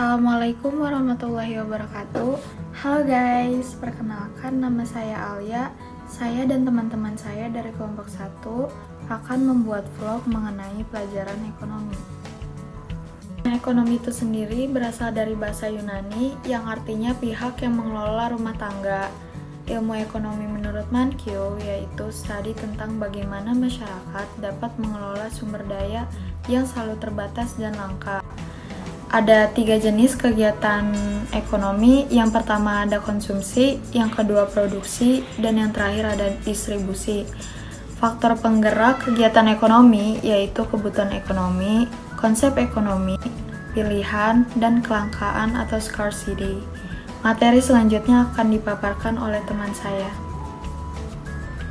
Assalamualaikum warahmatullahi wabarakatuh. Halo guys, perkenalkan nama saya Alia. Saya dan teman-teman saya dari kelompok 1 akan membuat vlog mengenai pelajaran ekonomi. Ekonomi itu sendiri berasal dari bahasa Yunani yang artinya pihak yang mengelola rumah tangga. Ilmu ekonomi menurut Mankiw yaitu studi tentang bagaimana masyarakat dapat mengelola sumber daya yang selalu terbatas dan langka. Ada 3 jenis kegiatan ekonomi. Yang pertama ada konsumsi, yang kedua produksi, dan yang terakhir ada distribusi. Faktor penggerak kegiatan ekonomi yaitu kebutuhan ekonomi, konsep ekonomi, pilihan, dan kelangkaan atau scarcity. Materi selanjutnya akan dipaparkan oleh teman saya.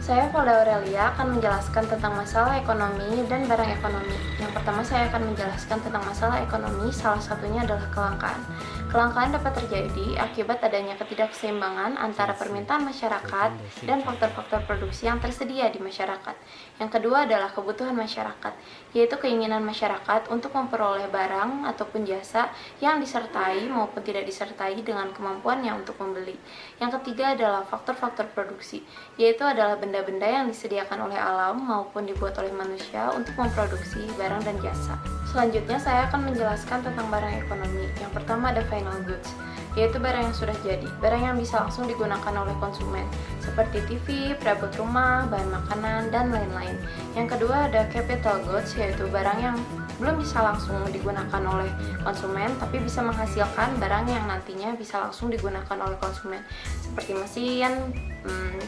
Saya Valda Aurelia akan menjelaskan tentang masalah ekonomi dan barang ekonomi. Yang pertama saya akan menjelaskan tentang masalah ekonomi, salah satunya adalah kelangkaan. Kelangkaan dapat terjadi akibat adanya ketidakseimbangan antara permintaan masyarakat dan faktor-faktor produksi yang tersedia di masyarakat. Yang kedua adalah kebutuhan masyarakat, yaitu keinginan masyarakat untuk memperoleh barang ataupun jasa yang disertai maupun tidak disertai dengan kemampuannya untuk membeli. Yang ketiga adalah faktor-faktor produksi, yaitu adalah benda-benda yang disediakan oleh alam maupun dibuat oleh manusia untuk memproduksi barang dan jasa. Selanjutnya saya akan menjelaskan tentang barang ekonomi. Yang pertama ada final goods, yaitu barang yang sudah jadi, barang yang bisa langsung digunakan oleh konsumen, seperti TV, perabot rumah, bahan makanan, dan lain-lain. Yang kedua ada capital goods, yaitu barang yang belum bisa langsung digunakan oleh konsumen, tapi bisa menghasilkan barang yang nantinya bisa langsung digunakan oleh konsumen, seperti mesin,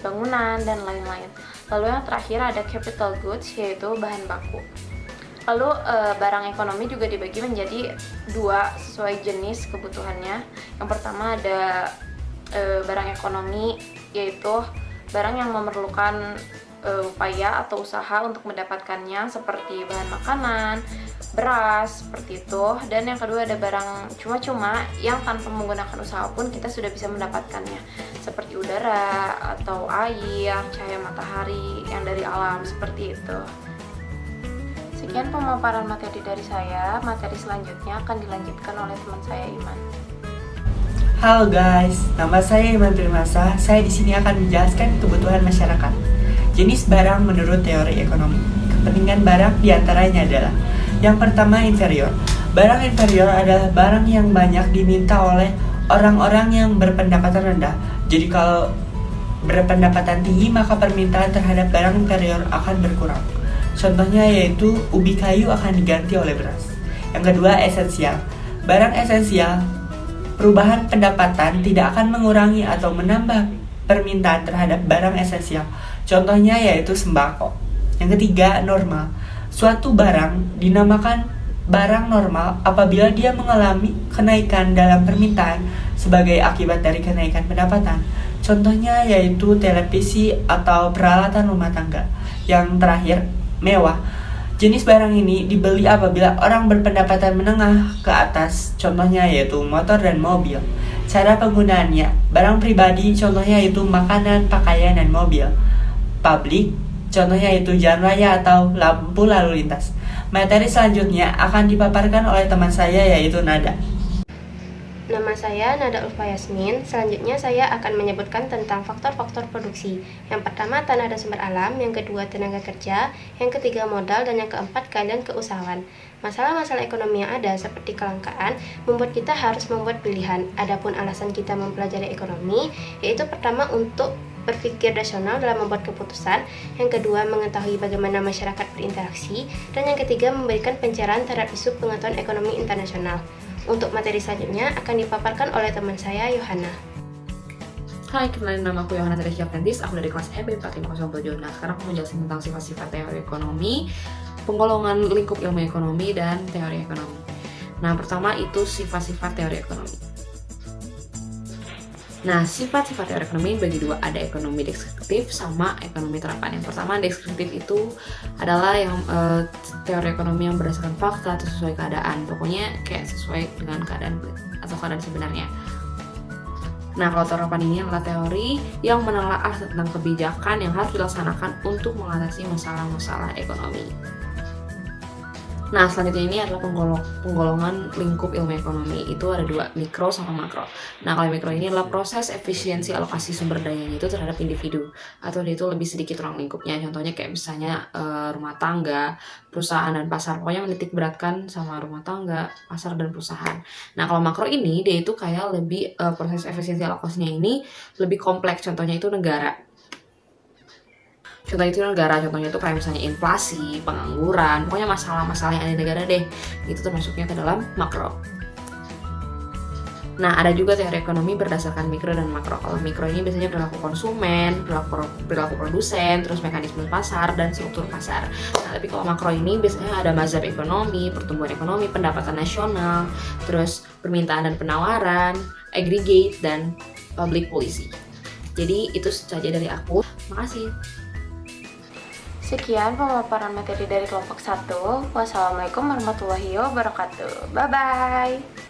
bangunan, dan lain-lain. Lalu yang terakhir ada capital goods, yaitu bahan baku. Lalu barang ekonomi juga dibagi menjadi 2 sesuai jenis kebutuhannya. Yang pertama ada barang ekonomi, yaitu barang yang memerlukan upaya atau usaha untuk mendapatkannya, seperti bahan makanan, beras, seperti itu. Dan yang kedua ada barang cuma-cuma yang tanpa menggunakan usaha pun kita sudah bisa mendapatkannya, seperti udara atau air, cahaya matahari yang dari alam, seperti itu. Sekian pemaparan materi dari saya. Materi selanjutnya akan dilanjutkan oleh teman saya Iman. Halo guys, nama saya Iman Primasa. Saya di sini akan menjelaskan kebutuhan masyarakat. Jenis barang menurut teori ekonomi. Kepentingan barang diantaranya adalah: yang pertama, inferior. Barang inferior adalah barang yang banyak diminta oleh orang-orang yang berpendapatan rendah. Jadi kalau berpendapatan tinggi, maka permintaan terhadap barang inferior akan berkurang. Contohnya yaitu ubi kayu akan diganti oleh beras. Yang kedua, esensial. Barang esensial, perubahan pendapatan tidak akan mengurangi atau menambah permintaan terhadap barang esensial. Contohnya yaitu sembako. Yang ketiga, normal. Suatu barang dinamakan barang normal apabila dia mengalami kenaikan dalam permintaan sebagai akibat dari kenaikan pendapatan. Contohnya yaitu televisi atau peralatan rumah tangga. Yang terakhir, mewah. Jenis barang ini dibeli apabila orang berpendapatan menengah ke atas, contohnya yaitu motor dan mobil. Cara penggunaannya, barang pribadi, contohnya yaitu makanan, pakaian, dan mobil. Publik, contohnya yaitu jalan raya atau lampu lalu lintas. Materi selanjutnya akan dipaparkan oleh teman saya yaitu Nada. Nama saya Nada Ulfa Yasmin. Selanjutnya saya akan menyebutkan tentang faktor-faktor produksi. Yang pertama tanah dan sumber alam, yang kedua tenaga kerja, yang ketiga modal, dan yang keempat keadaan keusahaan. Masalah-masalah ekonomi yang ada seperti kelangkaan membuat kita harus membuat pilihan. Adapun alasan kita mempelajari ekonomi, yaitu pertama untuk berpikir rasional dalam membuat keputusan, yang kedua mengetahui bagaimana masyarakat berinteraksi, dan yang ketiga memberikan pencerahan terhadap isu pengetahuan ekonomi internasional. Untuk materi selanjutnya akan dipaparkan oleh teman saya, Yohana. Hai, kenalin nama aku Yohana Teresia Prentice, aku dari kelas EB 4507. Nah, sekarang aku menjelaskan tentang sifat-sifat teori ekonomi, penggolongan lingkup ilmu ekonomi, dan teori ekonomi. Nah, pertama itu sifat-sifat teori ekonomi. Nah, sifat-sifat teori ekonomi bagi 2, ada ekonomi deskriptif sama ekonomi terapan. Yang pertama, deskriptif itu adalah yang teori ekonomi yang berdasarkan fakta atau sesuai keadaan. Pokoknya kayak sesuai dengan keadaan atau keadaan sebenarnya. Nah, kalau terapan ini adalah teori yang menelaah tentang kebijakan yang harus dilaksanakan untuk mengatasi masalah-masalah ekonomi. Nah, selanjutnya ini adalah penggolongan lingkup ilmu ekonomi. Itu ada dua, mikro sama makro. Nah, kalau mikro ini adalah proses efisiensi alokasi sumber dayanya itu terhadap individu, atau dia itu lebih sedikit ruang lingkupnya. Contohnya kayak misalnya rumah tangga, perusahaan dan pasar. Pokoknya menitik beratkan sama rumah tangga, pasar dan perusahaan. Nah, kalau makro ini dia itu kayak lebih proses efisiensi alokasinya ini lebih kompleks. Contohnya itu negara. Contohnya itu kayak misalnya inflasi, pengangguran, pokoknya masalah-masalah yang ada di negara deh. Itu termasuknya ke dalam makro. Nah, ada juga teori ekonomi berdasarkan mikro dan makro. Kalau mikro ini biasanya perilaku konsumen, perilaku produsen, terus mekanisme pasar, dan struktur pasar. Nah, tapi kalau makro ini biasanya ada mazhab ekonomi, pertumbuhan ekonomi, pendapatan nasional, terus permintaan dan penawaran, aggregate, dan public policy. Jadi, itu saja dari aku. Makasih. Sekian pemaparan materi dari kelompok 1. Wassalamualaikum warahmatullahi wabarakatuh. Bye-bye.